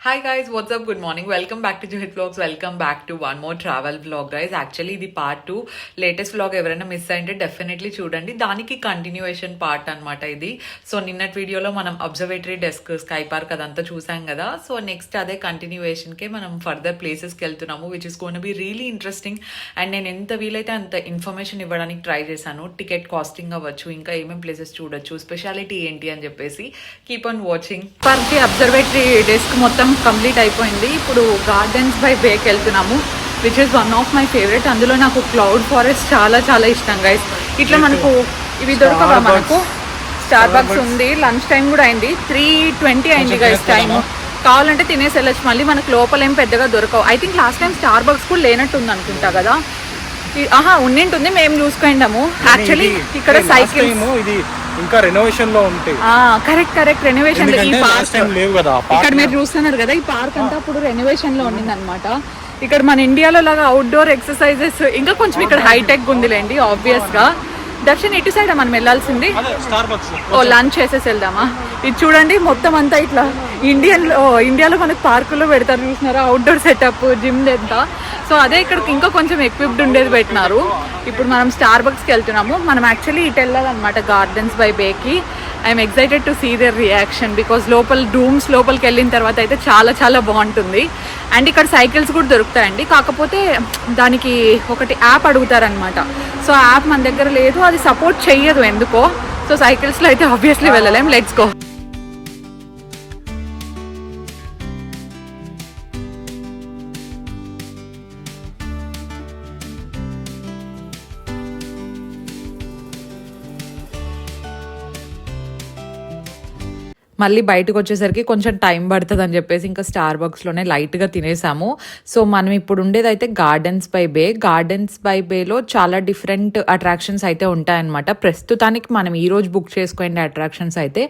Hi guys, what's up? Good morning. Welcome back to Juhit Vlogs. Welcome back to one more travel vlog guys. Actually ఇది part 2 latest vlog ఎవరైనా miss అయింటే definitely చూడండి. దానికి continuation part అనమాట ఇది. So నిన్నటి వీడియోలో మనం observatory desk, sky park అదంతా చూసాం కదా. సో నెక్స్ట్ అదే కంటిన్యూయేషన్కే మనం ఫర్దర్ ప్లేసెస్కి వెళ్తున్నాము, which is gonna be really interesting. And నేను ఎంత వీలైతే అంత ఇన్ఫర్మేషన్ ఇవ్వడానికి ట్రై చేశాను. టికెట్ కాస్టింగ్ అవ్వచ్చు, ఇంకా ఏమేమి ప్లేసెస్ చూడొచ్చు, స్పెషాలిటీ ఏంటి అని చెప్పేసి. Keep on watching. పార్క్కి అబ్జర్వేటరీ డెస్క్ మొత్తం కంప్లీట్ అయిపోయింది. ఇప్పుడు గార్డెన్స్ బై బేకి వెళ్తున్నాము, which is one of my favourite. అందులో నాకు క్లౌడ్ ఫారెస్ట్ చాలా చాలా ఇష్టం గైస్. ఇట్లా మనకు ఇవి దొరకవా, మనకు స్టార్ బక్స్ ఉంది, లంచ్ టైం కూడా అయింది, 3:20 అయింది గైస్ టైం. కావాలంటే తినేసి వెళ్ళచ్చు, మళ్ళీ మనకు లోపల ఏం పెద్దగా దొరకవు. I think last time Starbucks కూడా లేనట్టుంది అనుకుంటా కదా. ఉండింటుంది, మేము చూసుకుంటాము. యాక్చువల్లీ ఇక్కడ సైకిల్ ఇంకా రెనోవేషన్ లో ఉంటాయి. కరెక్ట్ రెనోవేషన్ లో. ఈ పార్క్ ఇక్కడ మీరు చూస్తున్నారు కదా, ఈ పార్క్ అంతా ఇప్పుడు రెనోవేషన్ లో ఉండింది అనమాట. ఇక్కడ మన ఇండియాలో లాగా అవుట్డోర్ ఎక్సర్సైజెస్ ఇంకా కొంచెం ఇక్కడ హైటెక్ ఉందిలేండి ఆబ్వియస్ గా. దర్శన్ ఇటు సైడ్ మనం వెళ్ళాల్సింది. లంచ్ చేసేసి వెళ్దామా? ఇది చూడండి మొత్తం అంతా ఇట్లా ఇండియాలో మనకు పార్కుల్లో పెడతారు చూసినారా, అవుట్డోర్ సెటప్, జిమ్ అంతా. సో అదే ఇక్కడికి ఇంకా కొంచెం ఎక్విప్డ్ ఉండేది పెట్టినారు. ఇప్పుడు మనం స్టార్ బక్స్కి వెళ్తున్నాము. మనం యాక్చువల్లీ ఇటు వెళ్ళాలన్నమాట, గార్డెన్స్ బై బేకి. I'm excited to see their reaction, because లోపలికి వెళ్ళిన తర్వాత అయితే చాలా చాలా బాగుంటుంది. అండ్ ఇక్కడ సైకిల్స్ కూడా దొరుకుతాయండి, కాకపోతే దానికి ఒకటి యాప్ అడుగుతారనమాట. సో యాప్ మన దగ్గర లేదు, అది సపోర్ట్ చెయ్యదు ఎందుకో. సో సైకిల్స్లో అయితే ఆబ్వియస్లీ వెళ్ళలేం. Let's go. మళ్ళీ బయటకు వచ్చేసరికి కొంచెం టైం పడుతుంది అని చెప్పేసి ఇంకా స్టార్ బక్స్లోనే లైట్గా తినేసాము. సో మనం ఇప్పుడు ఉండేది అయితే gardens by bay. Gardens by బేలో చాలా డిఫరెంట్ అట్రాక్షన్స్ అయితే ఉంటాయన్నమాట. ప్రస్తుతానికి మనం ఈరోజు బుక్ చేసుకునే అట్రాక్షన్స్ అయితే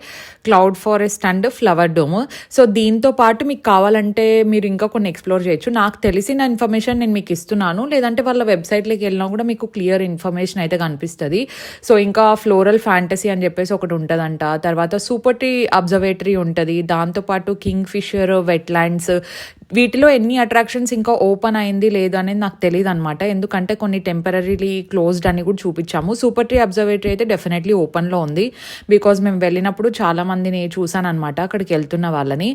cloud forest and flower dome. So దీంతో పాటు మీకు కావాలంటే మీరు ఇంకా కొన్ని ఎక్స్ప్లోర్ చేయొచ్చు. నాకు తెలిసిన ఇన్ఫర్మేషన్ నేను మీకు ఇస్తున్నాను, లేదంటే వాళ్ళ వెబ్సైట్లోకి వెళ్ళినా కూడా మీకు క్లియర్ ఇన్ఫర్మేషన్ అయితే కనిపిస్తుంది. సో ఇంకా ఫ్లోరల్ ఫ్యాంటసీ అని చెప్పేసి ఒకటి ఉంటుందంట. తర్వాత సూపర్ ట్రీ అబ్జర్వేటరీ ఉంటుంది, దాంతోపాటు కింగ్ ఫిషర్, వెట్లాండ్స్. వీటిలో ఎన్ని అట్రాక్షన్స్ ఇంకా ఓపెన్ అయింది లేదు అనేది నాకు తెలియదు అనమాట, ఎందుకంటే కొన్ని టెంపరీలీ క్లోజ్డ్ అని కూడా చూపించాము. సూపర్ ట్రీ అబ్జర్వేటరీ అయితే డెఫినెట్లీ ఓపెన్లో ఉంది, బికాజ్ మేము వెళ్ళినప్పుడు చాలా మందిని చూసాను అనమాట అక్కడికి వెళ్తున్న వాళ్ళని.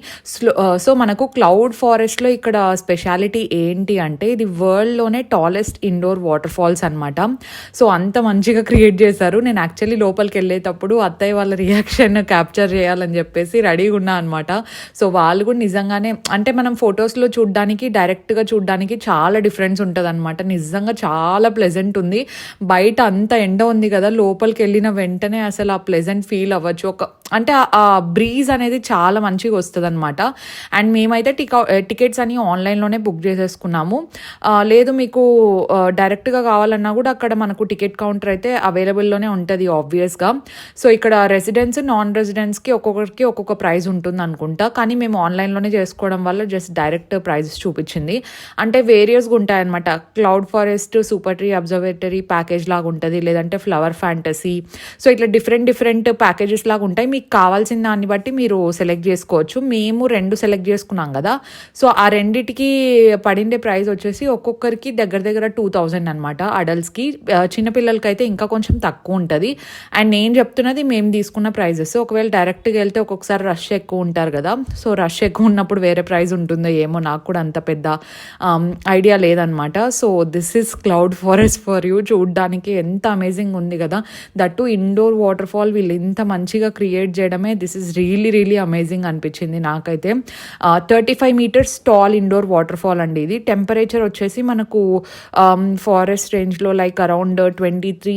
సో మనకు క్లౌడ్ ఫారెస్ట్లో ఇక్కడ స్పెషాలిటీ ఏంటి అంటే, ఇది వరల్డ్లోనే టాలెస్ట్ ఇండోర్ వాటర్ ఫాల్స్ అనమాట. సో అంత మంచిగా క్రియేట్ చేశారు. నేను యాక్చువల్లీ లోపలికి వెళ్ళేటప్పుడు అత్తయ్య వాళ్ళ రియాక్షన్ క్యాప్చర్ చేయాలని చెప్పేసి రెడీగా ఉన్నా అనమాట. సో వాళ్ళు కూడా నిజంగానే, అంటే మనం ఫొటోస్లో చూడడానికి డైరెక్ట్గా చూడడానికి చాలా డిఫరెన్స్ ఉంటుంది అనమాట. నిజంగా చాలా ప్లెజెంట్ ఉంది. బయట అంత ఎండ ఉంది కదా, లోపలికి వెళ్ళిన వెంటనే అసలు ఆ ప్లెజెంట్ ఫీల్ అవ్వచ్చు. అంటే ఆ బ్రీజ్ అనేది చాలా మంచిగా వస్తుంది అనమాట. అండ్ మేమైతే టికెట్స్ అని ఆన్లైన్లోనే బుక్ చేసేసుకున్నాము. లేదు మీకు డైరెక్ట్గా కావాలన్నా కూడా అక్కడ మనకు టికెట్ కౌంటర్ అయితే అవైలబుల్లోనే ఉంటుంది ఆబ్వియస్గా. సో ఇక్కడ రెసిడెన్స్, నాన్ రెసిడెన్స్కి ఒక్కొక్కరికి ఒక్కొక్క ప్రైస్ ఉంటుంది అనుకుంటా, కానీ మేము ఆన్లైన్లోనే చేసుకోవడం వల్ల జస్ట్ డైరెక్ట్ ప్రైజెస్ చూపించింది. అంటే వేరియస్గా ఉంటాయన్నమాట. Cloud forest, super tree observatory package లాగా ఉంటుంది, లేదంటే ఫ్లవర్ ఫ్యాంటసీ. సో ఇట్లా డిఫరెంట్ ప్యాకేజెస్ లాగా ఉంటాయి. మీకు కావాల్సిన దాన్ని బట్టి మీరు సెలెక్ట్ చేసుకోవచ్చు. మేము 2 సెలెక్ట్ చేసుకున్నాం కదా, సో ఆ రెండిటికి పడిండే ప్రైస్ వచ్చేసి ఒక్కొక్కరికి దగ్గర 2000 అనమాట అడల్ట్స్కి. చిన్నపిల్లలకి అయితే ఇంకా కొంచెం తక్కువ ఉంటుంది. అండ్ నేను చెప్తున్నది మేము తీసుకున్న ప్రైజెస్. ఒకవేళ డైరెక్ట్గా వెళ్తే ఒక్కొక్కసారి రష్ ఎక్కువ ఉంటారు కదా, సో రష్ ఎక్కువ ఉన్నప్పుడు వేరే ప్రైస్ ఉంటుందో ఏమో, నాకు కూడా అంత పెద్ద ఐడియా లేదనమాట. So this is cloud forest for you. చూడడానికి ఎంత అమేజింగ్ ఉంది కదా, దట్టు ఇండోర్ వాటర్ ఫాల్ వీళ్ళు ఇంత మంచిగా క్రియేట్ చేయడమే దిస్ ఈస్ రియలీ అమేజింగ్ అనిపించింది నాకైతే. 35 meters tall indoor waterfall అండి ఇది. టెంపరేచర్ వచ్చేసి మనకు ఫారెస్ట్ రేంజ్లో లైక్ అరౌండ్ 23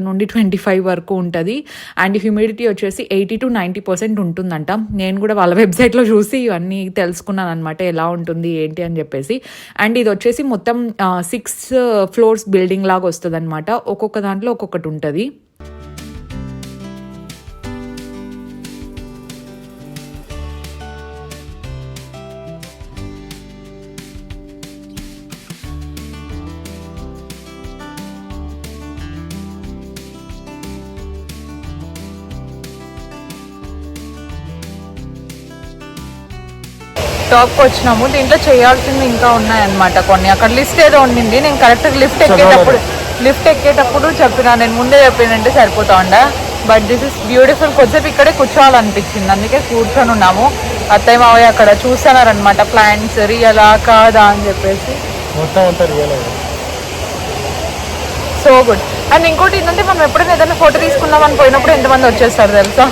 నుండి 25 వరకు ఉంటుంది. అండ్ హ్యూమిడిటీ వచ్చేసి 80 to 90% ఉంటుందంట. నేను కూడా వాళ్ళ వెబ్సైట్లో చూసి ఇవన్నీ తెలుసుకున్నాను అనమాట, ఎలా ఉంటుంది ఏంటి అని చెప్పేసి. అండ్ ఇది వచ్చేసి మొత్తం 6 ఫ్లోర్స్ బిల్డింగ్ లాగా వస్తుంది అనమాట. ఒక్కొక్క దాంట్లో ఒక్కొక్కటి ఉంటుంది. టాప్కి వచ్చినాము. దీంట్లో చేయాల్సింది ఇంకా ఉన్నాయన్నమాట కొన్ని. అక్కడ లిస్ట్ ఏదో ఉండింది, నేను కరెక్ట్గా లిఫ్ట్ ఎక్కేటప్పుడు చెప్పినా, నేను ముందే చెప్పినంటే సరిపోతా ఉండా. But this is beautiful. కొద్దిసేపు ఇక్కడే కూర్చోవాలనిపించింది, అందుకే కూర్చొని ఉన్నాము. అత్తయ్య మావయ్య అక్కడ చూస్తున్నారనమాట ప్లాంట్స్ రియలా కాదా అని చెప్పేసి. మొత్తం అంతా రియల్. So good. అండ్ ఇంకోటి ఏంటంటే మనం ఎప్పుడైనా ఏదైనా ఫోటో తీసుకున్నామని పోయినప్పుడు ఎంతమంది వచ్చేస్తారు తెలుసా?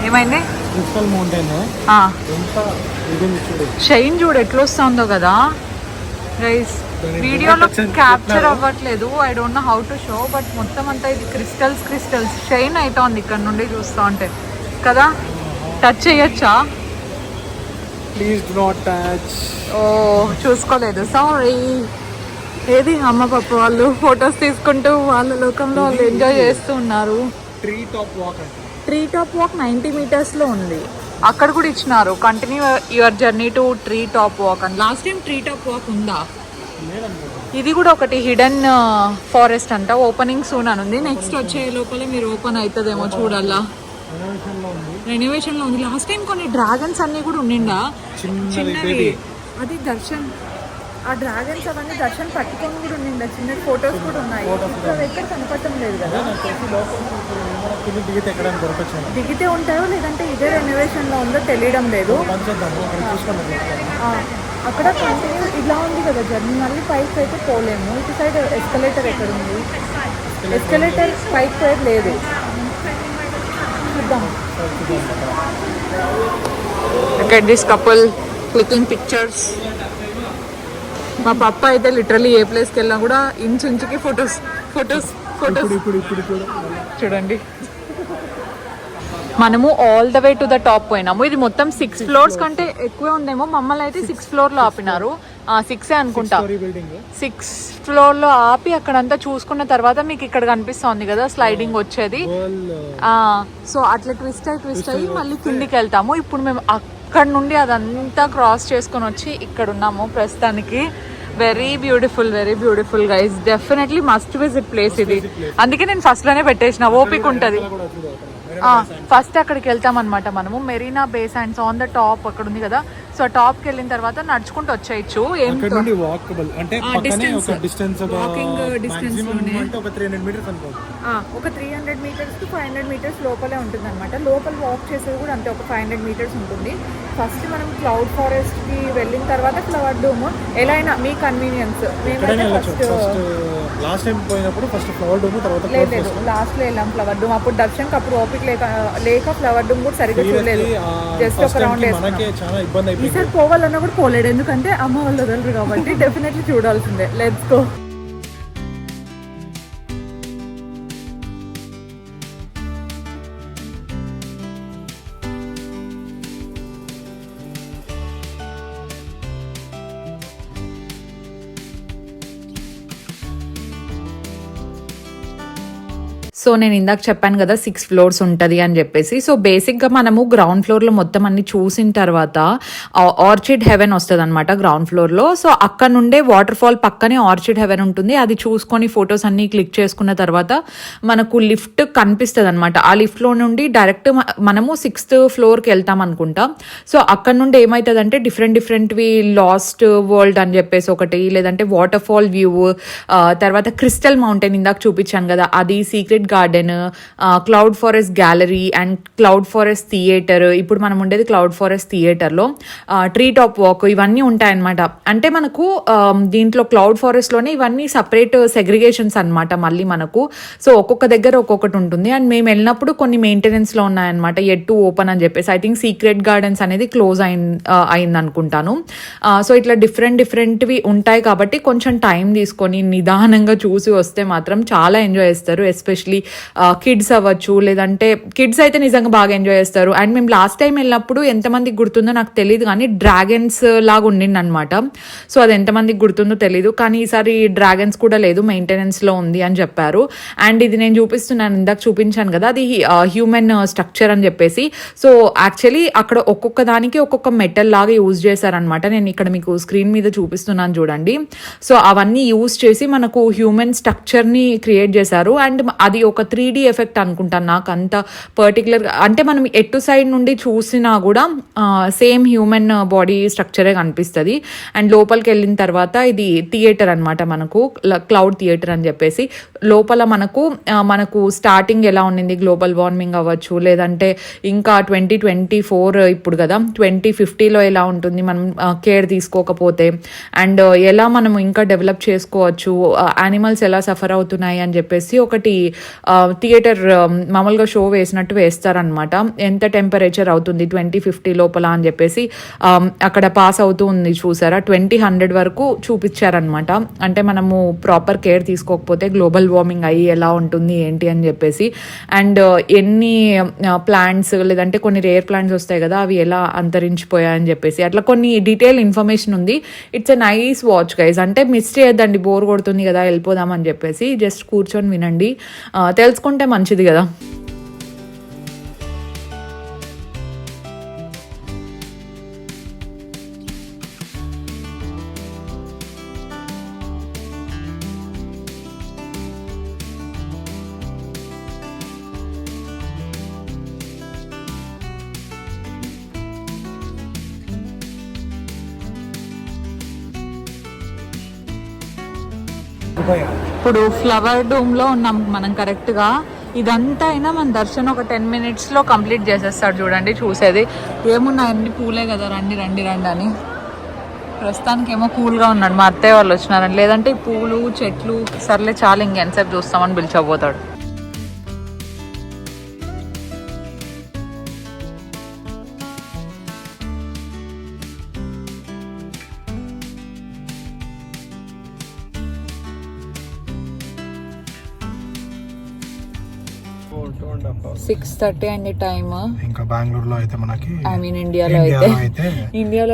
ఏమైంది? ప్రిన్సిపల్ మౌంటైన్ షైన్ చూడు ఎట్లా వస్తుందో కదా గైస్. వీడియోలో క్యాప్చర్ అవ్వట్లేదు, I don't know how to show. But మొత్తం అంతా ఇది క్రిస్టల్స్ షైన్ అవుతోంది ఇక్కడ నుండి చూస్తూ ఉంటే కదా. టచ్ చేయొచ్చా? Please do not touch. ఓ చూసుకోలేదు, సారీ. ఏది అమ్మ పాప వాళ్ళు ఫొటోస్ తీసుకుంటూ వాళ్ళ లోకంలో వాళ్ళు ఎంజాయ్ చేస్తూ ఉన్నారు. ట్రీ టాప్ వాక్ అంటే ట్రీ టాప్ వాక్ 90 మీటర్స్లో ఉంది. అక్కడ కూడా ఇచ్చినారు continue your journey to tree top walk అని. Last time tree top walk ఉందా? ఇది కూడా ఒకటి హిడెన్ ఫారెస్ట్ అంట. ఓపెనింగ్ సూన్ అని ఉంది. నెక్స్ట్ వచ్చే లోపల మీరు ఓపెన్ అవుతుందేమో చూడాలా. రెనోవేషన్ లో ఉంది. లాస్ట్ టైం కొన్ని డ్రాగన్స్ అన్ని కూడా ఉండిండా చిన్నవి. అది దర్శన్ ఆ డ్రాగన్స్ అవన్నీ దర్శన్ పట్టుకొని కూడా ఉండిందా. చిన్న ఫొటోస్ కూడా ఉన్నాయి. ఎక్కడ కనపడటం లేదు కదా. దిగితే ఉంటాయో లేదంటే ఇదే రెనోవేషన్ లో ఉందో తెలియడం లేదు. అక్కడ కంటిన్యూ ఇలా ఉంది కదా జర్నీ. మళ్ళీ పైకి అయితే పోలేము. ఇటు సైడ్ ఎస్కలేటర్ ఎక్కడ ఉంది? ఎస్కలేటర్ పైకి పోయేది లేదు. చూద్దాం. Look at this couple clicking pictures. మా పప్ప అయితే లిటరలీ ఏ ప్లేస్కి వెళ్ళినా కూడా ఇంచుకి ఫొటోస్ చూడండి. మనము all the way to the top పోయినాము. ఇది మొత్తం 6 ఫ్లోర్స్ కంటే ఎక్కువే ఉందేమో. మమ్మల్ని అయితే 6th ఫ్లోర్ లో ఆపినారు. 6 అనుకుంటా. 6th ఫ్లోర్ లో ఆపి అక్కడంతా చూసుకున్న తర్వాత మీకు ఇక్కడ కనిపిస్తోంది కదా స్లైడింగ్ వచ్చేది. సో అట్లా ట్విస్ట్ అయ్యి మళ్ళీ కిందికి వెళ్తాము. ఇప్పుడు మేము అక్కడ నుండి అదంతా క్రాస్ చేసుకొని వచ్చి ఇక్కడ ఉన్నాము ప్రస్తుతానికి. Very beautiful guys. Definitely must visit place ఇది. అందుకే నేను ఫస్ట్ లోనే పెట్టేసిన, ఓపిక ఉంటది. ఫస్ట్ అక్కడికి వెళ్తాం అనమాట మనము. మెరీనా బే సాండ్స్ ఆన్ ద టాప్ అక్కడ ఉంది కదా. సో టాప్కి వెళ్ళిన తర్వాత నడుచుకుంటూ వచ్చేయచ్చు. ఒక 300 మీటర్స్ టు 500 మీటర్స్ లోపలే ఉంటుంది అనమాట. లోపల వాక్ చేసేది కూడా అంతే, ఒక 500 మీటర్స్ ఉంటుంది. ఫస్ట్ మనం క్లౌడ్ ఫారెస్ట్ కి వెళ్ళిన తర్వాత ఫ్లవర్ డూమ్, ఎలా అయినా మీ కన్వీనియన్స్. లాస్ట్ టైం పోయినప్పుడు ఫస్ట్ ఫ్లవర్ డూమ్, తర్వాత లేదు లాస్ట్ లో వెళ్ళాం ఫ్లవర్ డూమ్. అప్పుడు దర్శన్ అప్పుడు ఓపిక లేక ఫ్లవర్ డూమ్ కూడా సరిగ్గా చూడలేదు. జస్ట్ ఒక రౌండ్ వేసుకున్నాం. ఈసారి పోవాలన్నా కూడా పోలేడు, ఎందుకంటే అమ్మ వాళ్ళు వదలరు కాబట్టి. డెఫినెట్లీ చూడాల్సిందే. Let's go. సో నేను ఇందాక చెప్పాను కదా 6 ఫ్లోర్స్ ఉంటుంది అని చెప్పేసి. సో బేసిక్గా మనము గ్రౌండ్ ఫ్లోర్లో మొత్తం అన్ని చూసిన తర్వాత ఆర్చిడ్ హెవెన్ వస్తుంది అనమాట గ్రౌండ్ ఫ్లోర్లో. సో అక్కడ నుండే వాటర్ ఫాల్ పక్కనే ఆర్చిడ్ హెవెన్ ఉంటుంది. అది చూసుకొని ఫొటోస్ అన్ని క్లిక్ చేసుకున్న తర్వాత మనకు లిఫ్ట్ కనిపిస్తుంది అనమాట. ఆ లిఫ్ట్లో నుండి డైరెక్ట్ మనము 6th ఫ్లోర్కి వెళ్తాం అనుకుంటా. సో అక్కడ నుండి ఏమవుతుందంటే డిఫరెంట్వి లాస్ట్ వరల్డ్ అని చెప్పేసి ఒకటి, లేదంటే వాటర్ ఫాల్ వ్యూ, తర్వాత క్రిస్టల్ మౌంటైన్ ఇందాక చూపించాను కదా అది, secret garden, cloud forest gallery and cloud forest theatre. ఇప్పుడు మనం ఉండేది క్లౌడ్ ఫారెస్ట్ థియేటర్లో. ట్రీ టాప్ వాక్ ఇవన్నీ ఉంటాయన్నమాట. అంటే మనకు దీంట్లో క్లౌడ్ ఫారెస్ట్లోనే ఇవన్నీ సపరేట్ సెగ్రిగేషన్స్ అనమాట మళ్ళీ మనకు. సో ఒక్కొక్క దగ్గర ఒక్కొక్కటి ఉంటుంది. అండ్ మేము వెళ్ళినప్పుడు కొన్ని మెయింటెనెన్స్లో ఉన్నాయన్నమాట, ఎట్ టు ఓపెన్ అని చెప్పేసి. ఐ థింక్ సీక్రెట్ గార్డెన్స్ అనేది క్లోజ్ అయింది అనుకుంటాను. సో ఇట్లా డిఫరెంట్వి ఉంటాయి కాబట్టి కొంచెం టైం తీసుకొని నిదానంగా చూసి వస్తే మాత్రం చాలా ఎంజాయ్ చేస్తారు. ఎస్పెషలీ కిడ్స్ అవ్వచ్చు, లేదంటే కిడ్స్ అయితే నిజంగా బాగా ఎంజాయ్ చేస్తారు. అండ్ మేము లాస్ట్ టైం వెళ్ళినప్పుడు ఎంతమందికి గుర్తుందో నాకు తెలియదు కానీ డ్రాగన్స్ లాగా ఉండింది అనమాట. సో అది ఎంతమందికి గుర్తుందో తెలీదు, కానీ ఈసారి డ్రాగన్స్ కూడా లేదు, మెయింటెనెన్స్లో ఉంది అని చెప్పారు. అండ్ ఇది నేను చూపిస్తున్నాను, ఇందాక చూపించాను కదా, అది హ్యూమన్ స్ట్రక్చర్ అని చెప్పేసి. సో యాక్చువల్లీ అక్కడ ఒక్కొక్క దానికి ఒక్కొక్క మెటల్ లాగా యూజ్ చేశారనమాట. నేను ఇక్కడ మీకు స్క్రీన్ మీద చూపిస్తున్నాను చూడండి. సో అవన్నీ యూజ్ చేసి మనకు హ్యూమన్ స్ట్రక్చర్ని క్రియేట్ చేశారు. అండ్ అది ఒక 3D ఎఫెక్ట్ అనుకుంటాను, నాకు అంత పర్టికులర్గా అంటే మనం ఎటు సైడ్ నుండి చూసినా కూడా సేమ్ హ్యూమన్ బాడీ స్ట్రక్చరే కనిపిస్తుంది. అండ్ లోపలికి వెళ్ళిన తర్వాత ఇది థియేటర్ అనమాట, మనకు క్లౌడ్ థియేటర్ అని చెప్పేసి. లోపల మనకు స్టార్టింగ్ ఎలా ఉండింది, గ్లోబల్ వార్మింగ్ అవ్వచ్చు, లేదంటే ఇంకా 2024 ఇప్పుడు కదా, 2050లో ఎలా ఉంటుంది మనం కేర్ తీసుకోకపోతే, అండ్ ఎలా మనం ఇంకా డెవలప్ చేసుకోవచ్చు, యానిమల్స్ ఎలా సఫర్ అవుతున్నాయి అని చెప్పేసి ఒకటి థియేటర్ మామూలుగా షో వేసినట్టు వేస్తారనమాట. ఎంత టెంపరేచర్ అవుతుంది 2050 లోపల అని చెప్పేసి అక్కడ పాస్ అవుతూ ఉంది చూసారా. 2100 వరకు చూపించారనమాట. అంటే మనము ప్రాపర్ కేర్ తీసుకోకపోతే గ్లోబల్ వార్మింగ్ అయ్యి ఎలా ఉంటుంది ఏంటి అని చెప్పేసి. అండ్ ఎన్ని ప్లాంట్స్ లేదంటే కొన్ని రేర్ ప్లాంట్స్ వస్తాయి కదా, అవి ఎలా అంతరించిపోయాయని చెప్పేసి అట్లా కొన్ని డీటెయిల్ ఇన్ఫర్మేషన్ ఉంది. It's a nice watch guys. అంటే మిస్ చేయొద్దండి, బోర్ కొడుతుంది కదా వెళ్ళిపోదామని చెప్పేసి. జస్ట్ కూర్చొని వినండి, తెలుసుకుంటే మంచిది కదా. ఇప్పుడు ఫ్లవర్ డూమ్ లో ఉన్నాం మనం కరెక్ట్ గా. ఇదంతా అయినా మన దర్శనం ఒక 10 minutes లో కంప్లీట్ చేసేస్తాడు చూడండి. చూసేది ఏమున్నాయి, అన్ని పూలే కదా, రండి రండి రండి అని. ప్రస్తుతానికి ఏమో కూల్గా ఉన్నాడు, మా అత్తయ్య వాళ్ళు వచ్చినారని, లేదంటే ఈ పూలు చెట్లు సర్లే చాలా ఇంకెంతసేపు చూస్తామని పిలిచబోతాడు. సిక్స్ 6:30 అయింది టైమ్. ఇంకా బెంగళూరులో అయితే మనకి, ఐ మీన్ ఇండియాలో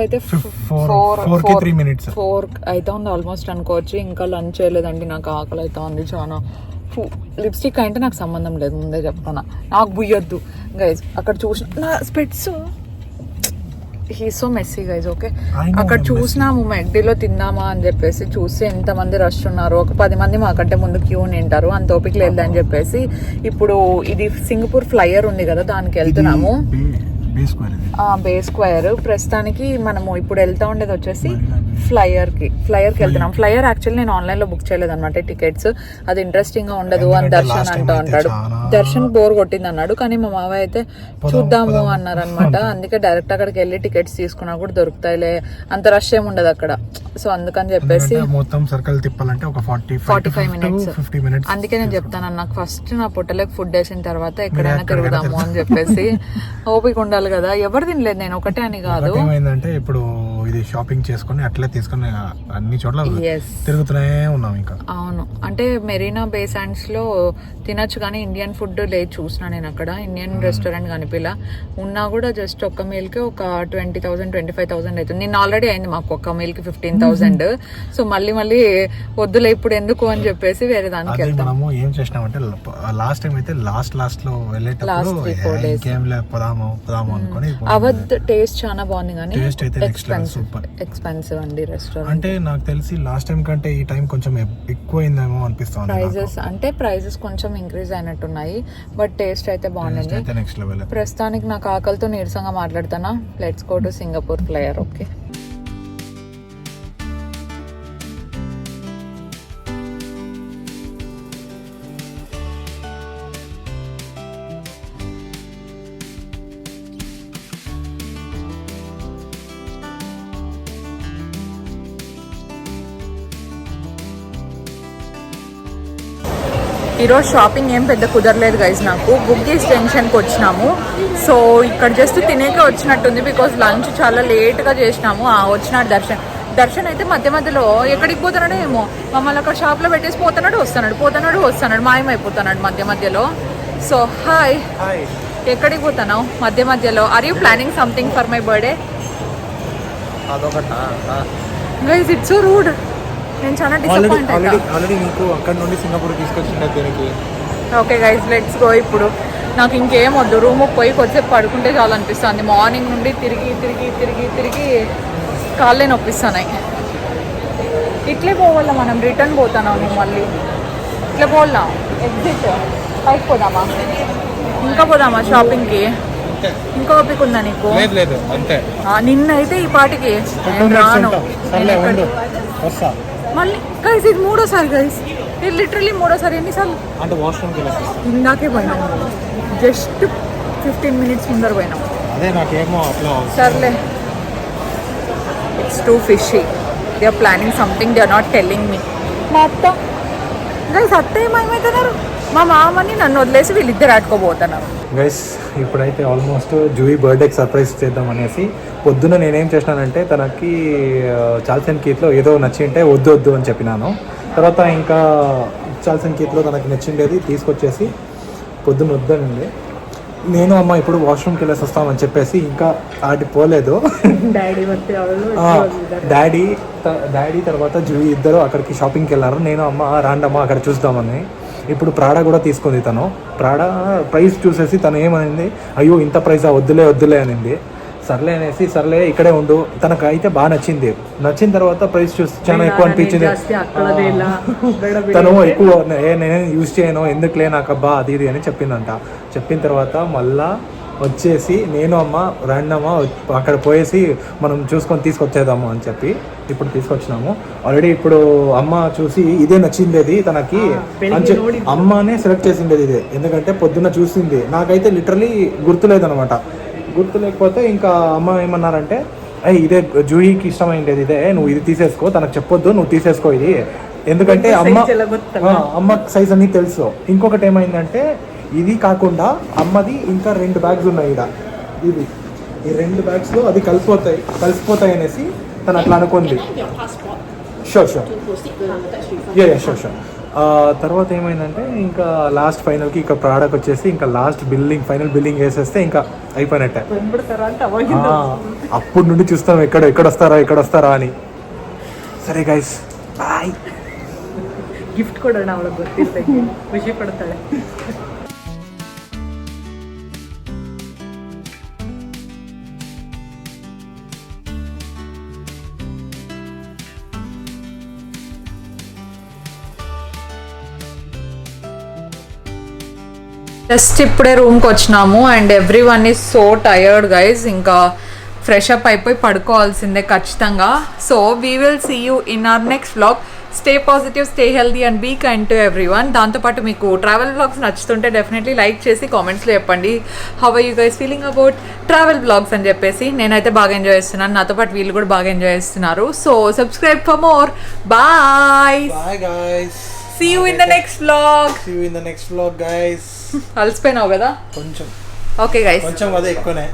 అయితే 4 minutes 4 అయితే ఉంది ఆల్మోస్ట్ అనుకోవచ్చు. ఇంకా లంచ్ చేయలేదండి, నాకు ఆకలి అయితే ఉంది చాలా. లిప్స్టిక్ అంటే నాకు సంబంధం లేదు, ముందే చెప్తాను, నాకు బుయ్యొద్దు గైజ్. అక్కడ చూసిన నా స్పెట్స్, he so messy guys. Okay, అక్కడ చూసినాము మెక్డీలో తిందామా అని చెప్పేసి, చూస్తే ఎంతమంది రష్ ఉన్నారు. ఒక 10 మంది మాకంటే ముందు క్యూ నింటారు, అంత ఓపిక లేదని చెప్పేసి ఇప్పుడు ఇది సింగపూర్ ఫ్లైయర్ ఉంది కదా, దానికి వెళ్తున్నాము. బే స్క్వేర్. ప్రస్తుతానికి మనము ఇప్పుడు వెళ్తా ఉండేది వచ్చేసి ఫ్లైయర్కి వెళ్తున్నాం. ఫ్లైయర్ యాక్చువల్లీ నేను ఆన్లైన్లో బుక్ చేయలేదు అనమాట టికెట్స్, అది ఇంట్రెస్టింగ్గా ఉండదు అని దర్శన్ అంటూ ఉంటాడు. దర్శన్ బోర్ కొట్టింది అన్నాడు, కానీ మా మావయ్య అయితే చూద్దాము అన్నారు అనమాట. అందుకే డైరెక్ట్ అక్కడికి వెళ్ళి టికెట్స్ తీసుకున్నా కూడా దొరుకుతాయిలే, అంత రష్ ఏమి ఉండదు అక్కడ. సో అందుకని చెప్పేసి మొత్తం సర్కిల్ తిప్పాలంటే ఒక 45 minutes 50 minutes. అందుకే నేను చెప్తాను, నాకు ఫస్ట్ నా పొట్టలోకి ఫుడ్ వేసిన తర్వాత ఎక్కడైనా తిరుగుదాము అని చెప్పేసి. ఓపిక ఉండాలి కదా, ఎవరు తినలేదు, నేను ఒకటే అని కాదు. ఏమైందంటే ఇప్పుడు ఇది షాపింగ్ చేసుకుని అట్లే తీసుకుని అన్ని చోట్ల తిరుగుతూనే ఉన్నాం ఇంకా. అవును, అంటే మెరీనా బే శాండ్స్ లో తినొచ్చు కానీ ఇండియన్ ఫుడ్ లేదు చూసిన నేను అక్కడ. ఇండియన్ రెస్టారెంట్ కనిపిలా, ఉన్నా కూడా జస్ట్ ఒక్క మీల్ కి ఒక 20,000 25,000 అవుతుంది. నిన్న ఆల్రెడీ అయింది మాకు ఒక్క మీల్ కి 15,000. సో మళ్ళీ వద్దులే ఇప్పుడు ఎందుకు అని చెప్పేసి వేరే దానికి వెళ్తాం. మనము ఏం చేసినామంటే లాస్ట్ టైం అయితే లాస్ట్ లో వెళ్ళేటప్పుడు పోదాము అనుకొని, అవధ్ టేస్ట్ చాలా బాగుంది కానీ టేస్ట్ అయితే ఎక్స్పెన్సివ్ అండి రెస్టారెంట్. అంటే నాకు తెలిసి లాస్ట్ టైం కంటే ఈ టైం కొంచెం ఎక్కువైందేమో అనిపిస్తుంది. ప్రైజెస్ కొంచెం ఇంక్రీజ్ అయినట్టున్నాయి, బట్ టేస్ట్ అయితే బాగుంది. ప్రస్తుతానికి నాకు ఆకలితో నీరసంగా మాట్లాడుతున్నా. Let's go to Singapore flyer. Okay, ఈరోజు షాపింగ్ ఏం పెద్ద కుదరలేదు గైస్. నాకు బుగ్గీస్ జంక్షన్కి వచ్చినాము. సో ఇక్కడ జస్ట్ తినేకే వచ్చినట్టుంది బికాజ్ లంచ్ చాలా లేట్గా చేసినాము. వచ్చినాడు దర్శన్ అయితే మధ్య మధ్యలో ఎక్కడికి పోతున్నాడో ఏమో, మమ్మల్ని అక్కడ షాప్లో పెట్టేసి పోతున్నాడు మాయమైపోతున్నాడు మధ్య మధ్యలో. సో హాయ్, ఎక్కడికి పోతున్నావు మధ్య మధ్యలో? Are you planning something for my birthday? Guys it's so rude. నేను చాలా డిసప్పాయింట్ ఆల్రెడీ నీకు అక్కడ నుండి సింగపూర్ తీసుకొచ్చిండే దీనికి. Okay guys let's go. ఇప్పుడు నాకు ఇంకేం వద్దు, రూమ్కి పోయి కొద్దిసేపు పడుకుంటే చాలా అనిపిస్తుంది. మార్నింగ్ నుండి తిరిగి కాళ్ళే నొప్పిస్తున్నాయి. ఇట్లే పోవాలా మనం? రిటర్న్ పోతున్నావు నువ్వు మళ్ళీ? ఇట్లా పోవాలా? ఎగ్జిట్ పైకి పోదామా? ఇంకా పోదామా షాపింగ్కి? ఇంకా ఓపిక ఉందా నీకు? లేదు అంతే. నిన్నైతే ఈ పాటికి రాను మళ్ళీ. గైస్ ఇది మూడోసారి గైస్, ఇది లిటరలీ మూడోసారి. ఎన్నిసార్లు అంటే వాష్రూమ్కి ఇందాకే పోయినాం, జస్ట్ 15 minutes ముందర పోయినాం. అదే నాకేమో సర్లే. It's too fishy. They are planning something, they are not telling me. మా అత్త గైస్, అత్త ఏమవుతున్నారు? మా మామని నన్ను వదిలేసి వీళ్ళిద్దరు ఆడుకోబోతున్నారు. గైస్ ఇప్పుడైతే ఆల్మోస్ట్ జూయి బర్త్డేకి సర్ప్రైజ్ చేద్దాం అనేసి పొద్దున్న నేనేం చేసినానంటే తనకి చాల్సన్ కీత్లో ఏదో నచ్చింటే వద్దు అని చెప్పినాను. తర్వాత ఇంకా చాల్సన్ కీత్లో తనకి నచ్చిండేది తీసుకొచ్చేసి పొద్దున్న వద్దనండి. నేను అమ్మ ఇప్పుడు వాష్రూమ్కి వెళ్ళేసి వస్తామని చెప్పేసి ఇంకా పోలేదు. డాడీ తర్వాత జూయి ఇద్దరు అక్కడికి షాపింగ్కి వెళ్ళారు. నేను అమ్మ రాండమ్మ అక్కడ చూద్దామని. ఇప్పుడు ప్రాడా కూడా తీసుకుంది తను. ప్రాడా ప్రైస్ చూసేసి తను ఏమనింది, అయ్యో ఇంత ప్రైజా, వద్దులే అనింది. సర్లే అనేసి సర్లే ఇక్కడే ఉండు. తనకు అయితే బాగా నచ్చిన తర్వాత ప్రైస్ చూసి చాలా ఎక్కువ అనిపించింది. తను ఎక్కువ నేనే యూజ్ చేయను, ఎందుకులే నాకు అబ్బా అది ఇది అని చెప్పిందంట. చెప్పిన తర్వాత మళ్ళా వచ్చేసి నేను అమ్మ రాండమ్మ అక్కడ పోయేసి మనం చూసుకొని తీసుకొచ్చేద్దాము అని చెప్పి ఇప్పుడు తీసుకొచ్చినాము. ఆల్రెడీ ఇప్పుడు అమ్మ చూసి ఇదే నచ్చిండేది తనకి. అమ్మనే సెలెక్ట్ చేసిండేది ఇదే, ఎందుకంటే పొద్దున్న చూసింది. నాకైతే లిటరలీ గుర్తులేదనమాట. గుర్తు లేకపోతే ఇంకా అమ్మ ఏమన్నారంటే, ఇదే జూయికి ఇష్టమైండేది ఇదే, నువ్వు ఇది తీసేసుకో, తనకు చెప్పొద్దు, నువ్వు తీసేసుకో ఇది, ఎందుకంటే అమ్మ సైజ్ అన్నీ తెలుసు. ఇంకొకటి ఏమైందంటే ఇది కాకుండా అమ్మది ఇంకా 2 బ్యాగ్స్ ఉన్నాయి ఇక్కడ. ఈ 2 బ్యాగ్స్లో అది కలిసిపోతాయి అనేసి తను అట్లా అనుకుంది. షూర్ తర్వాత ఏమైందంటే ఇంకా లాస్ట్ ఫైనల్కి ఇంకా ప్రోడక్ట్ వచ్చేసి ఇంకా ఫైనల్ బిల్లింగ్ వేసేస్తే ఇంకా అయిపోయినట్టే. అప్పుడు నుండి చూస్తాం ఎక్కడ వస్తారా అని. సరే గైస్ బాయ్. గిఫ్ట్ కూడా ఖుషి పడతాడు. జస్ట్ ఇప్పుడే రూమ్కి వచ్చినాము and every one is so tired guys. ఇంకా ఫ్రెష్ అప్ అయిపోయి పడుకోవాల్సిందే ఖచ్చితంగా. So we will see you in our next vlog. Stay positive, stay healthy and be kind to every one. దాంతోపాటు మీకు ట్రావెల్ వ్లాగ్స్ నచ్చుతుంటే డెఫినెట్లీ లైక్ చేసి కామెంట్స్లో చెప్పండి how are you guys feeling about travel vlogs అని చెప్పేసి. నేనైతే బాగా ఎంజాయ్ చేస్తున్నాను, నాతో పాటు వీళ్ళు కూడా బాగా ఎంజాయ్ చేస్తున్నారు. So subscribe for more. Bye guys. See you in the next vlog guys. అలసిపోయినావు కదా కొంచెం? ఓకే గైస్, కొంచెం అదే ఎక్కువనే.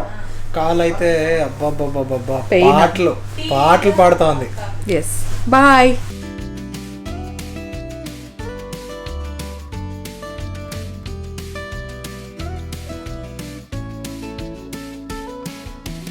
కాల్ అయితే అబ్బా పాటలు పాడుతా ఉంది. Yes bye.